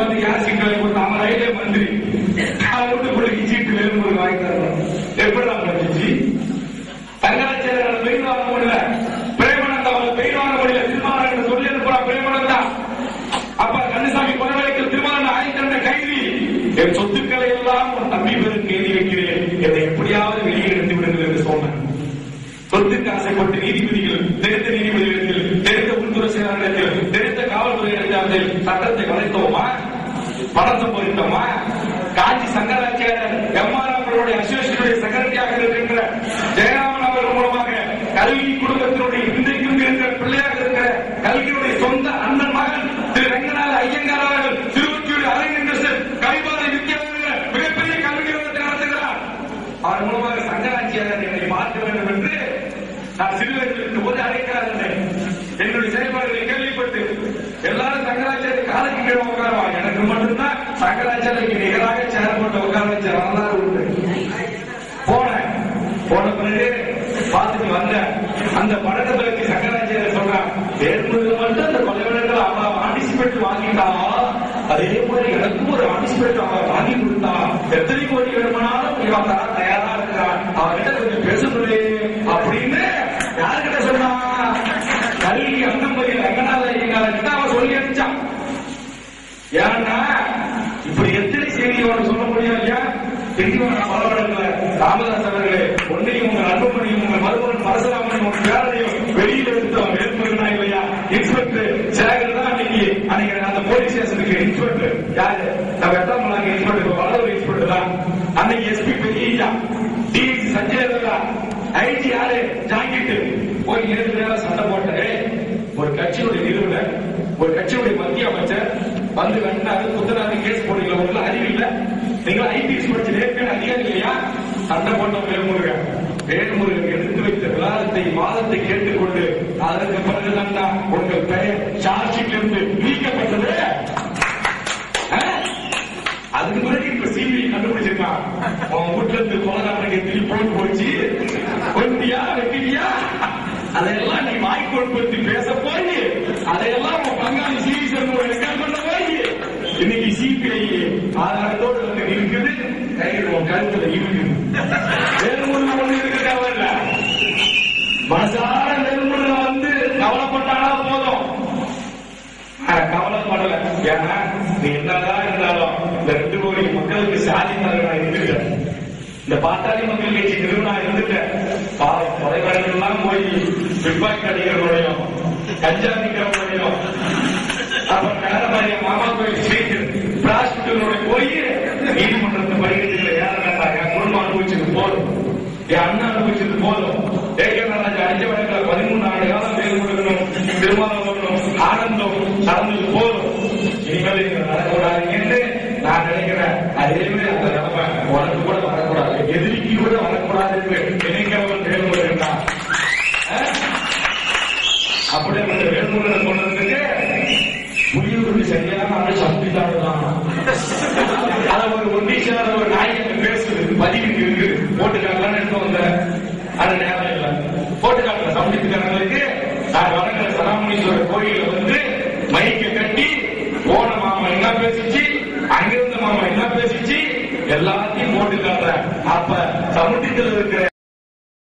வந்து யார் சீட்டு கொடுத்து அவன் ரயிலே மந்திரி வீட்டுக்குள்ளைக்கு சீட்டு வேறு வாங்கி தரணும். எப்படி படிச்சு தங்கராச்சாரியால பெயின் வாங்க முடியல, பிரேமனந்தா அவளை பெயின் வாங்க முடியல, திருமாவளவன் சொல்லி அனுப்புறா பிரேமனந்தா. அப்ப கந்தசாமி கொலைவழக்கில் திருமாவளவன் ஆயிரத்தி கைதி, என் சொத்துக்களை எல்லாம் தம்பி பேருக்கு எழுதி வைக்கிறேன், என்னை எப்படியாவது வெளியே எடுத்து விடுங்கள் என்று சொன்னார். சொத்துக்கு ஆசைப்பட்டு நீதிபதிகள், தெரிந்த நீதிபதிகளிடத்தில், தெரிந்த உள்துறை செயலாளரிடத்தில், தெரிந்த காவல்துறையிடத்தில் சட்டத்தை வளைத்தோமா, பணத்தை பொறித்தோமா? காஞ்சி சங்கராச்சாரியர் எம்ஆர் அவர்களுடைய அசோசியேஷனுடைய செக்ரட்டரியாக இருக்கின்ற ஜெயராமன் அவர்கள் மூலமாக கல்வி குடும்பத்தினுடைய இன்றைக்கும் இருக்கிற பிள்ளையாக இருக்கிற கல்வியுடைய சொந்த அண்ணன் மகன் திரு ரங்கநாத ஐயங்கார் அவர்கள் திருவொற்றியூர் அரங்கேற்ற கவிபாதை வித்யாலய மிகப்பெரிய கல்வி நிறுவனத்தை நடத்துகிறார். அவர் மூலமாக சங்கராச்சாரியர் என்னை பார்க்க வேண்டும் என்று நான் சிறுவர்கள் இருந்த போது அழைக்கிறார். என்னுடைய செயல்பாடுகளை கேள்விப்பட்டு எல்லாரும் சங்கராச்சாரிய காலக்கு கீழே உட்காருவாங்க, எனக்கு மட்டும்தான் சங்கராச்சாரியக்கு நிகராக சேர போட்டு உட்கார வச்ச வரலாறு உண்டு. போன பிறகு பார்த்துட்டு வந்த அந்த படத்தை வச்சு சங்கராச்சாரியர் சொல்றான், வேறுமுறையில் மட்டும் அந்த கொலை வழக்கில் அவன் ஆண்டிசிபேட் வாங்கிட்டா, அதே போல எனக்கும் ஒரு ஆண்டிசிபேட் அவன் வாங்கி கொடுத்தா, எத்தனை கோடி வேணுமானாலும் இவன் தர தயாரா இருக்கிறான், அவர்கிட்ட கொஞ்சம் பேசணுமே அப்படின்னு யாருக்கிட்ட சொன்னான்? கல்வி அண்ணம்பதி ரங்கநாத ஐயங்கார்கிட்ட அவன் சொல்லி அடிச்சான். ஏன்னா இப்படி எத்தனை செய்தியோட சொல்ல முடியும் இல்லையா? திண்டிவன பலவடங்கள ராமதாஸ் அவர்களே, ஒன்னையும் உங்கள் அன்புமணியும் உங்கள் மருமகன் பரசுராமனையும் உங்கள் பேரனையும் வெளியில எடுத்தோம் வேறுபடுறா இல்லையா? இன்ஸ்பெக்டர் சேகர் தான் அன்னைக்கு அந்த போலீஸ் ஸ்டேஷனுக்கு இன்ஸ்பெக்டர் யாரு? நம்ம எட்டாம் மலாங்க இன்ஸ்பெக்டர், வளர்வு இன்ஸ்பெக்டர் தான். அன்னைக்கு எஸ்பி பெரிய டிஎஸ்சி சஞ்சய் ஐடி யாரு? ஜாங்கிட்டு போய் 2 நேரம் சண்டை போட்டாரு. ஒரு கட்சியுடைய நிறுவனர், ஒரு கட்சியுடைய மத்திய அமைச்சர் வந்து கண்டாரு, குத்தனாரு கேஸ் போடுறீங்க, உங்களுக்கு அறிவு இல்ல, நீங்க ஐபிஎஸ் படிச்சு ஏற்கனவே அதிகாரி இல்லையா? சண்டை போட்ட வேல்முருகன் எடுத்து வைத்த விவாதத்தை வாதத்தை கேட்டுக்கொண்டு அதற்கு பிறகுதான் உங்கள் பெயர் சார்ஜ் ஷீட்ல இருந்து நீக்கப்பட்டது. அதுக்கு பிறகு இப்ப சிபிஐ கண்டுபிடிச்சிருக்கான், உன் வீட்டுல இருந்து கொலகாரனுக்கு திருப்பி போட்டு போச்சு, கொண்டியா வெட்டியா, அதையெல்லாம் நீ வாய்க்கொடுப்படுத்தி பேச போய் அதையெல்லாம் உன் பங்காளி சீரியஸ் ரெக்கார்ட் பண்ண போய் இன்னைக்கு சிபிஐ ஆதாரத்தோடு வந்து இருக்குது, கையில் உன் கருத்துல இருக்குது. வேறுமுருகன் ஒண்ணு இருக்க மனசார வேறுமுருகன் வந்து கவலைப்பட்டானா போதும், கவலைப்படல. ஏன்னா நீ என்னதான் இருந்தாலும் இந்த 2 கோடி மக்களுக்கு சாதி தலைவனா இருந்துட்ட, இந்த பாட்டாளி மக்கள் கட்சி நிறுவனா இருந்துட்ட, கொலைகாரர்கள் எல்லாம் போய் பிட்பாக்கெட் அடிக்கிறவங்களையும் கஞ்சா விற்கிறவங்களையும் அப்புறம் நகரமாரிய மாமா கோயில் ஸ்ட்ரீட் பிராஸ்டியூட்டோட போய் நீதிமன்றத்தை படிக்கிறதுல யார கேட்டாங்க? குடும்பம் அனுபவிச்சது போதும், என் அண்ணா அனுபவிச்சது போதும். ஏகநாராஜா 5 வழக்கில் 13 ஆண்டு காலம் பேர் கொடுக்கணும், திருமாவளவனும் ஆனந்தம் நடந்தது போதும், இனிமேல் நீங்க நடக்கூடாதுன்னு நான் நினைக்கிறேன். அதே மாதிரி அந்த நிலைமை உனக்கு கூட வரக்கூடாது, எதிரிக்கு கூட வரக்கூடாது என்று நினைக்கிறவன் வேல்முருகன் தான். அப்படியே வேல்முருகன் சொல்றதுக்கு புலியூருக்கு சரியான ஆளு சம்பித்தாடு தான். அத ஒரு ஒன்றிச்சார ஒரு நாயகத்தை பேசுது, பதிவுக்கு இருக்குது, போட்டு காட்டலான்னு எடுத்து வந்த அது நேரம் இல்லை, போட்டு காட்டல சம்பித்துக்காரங்க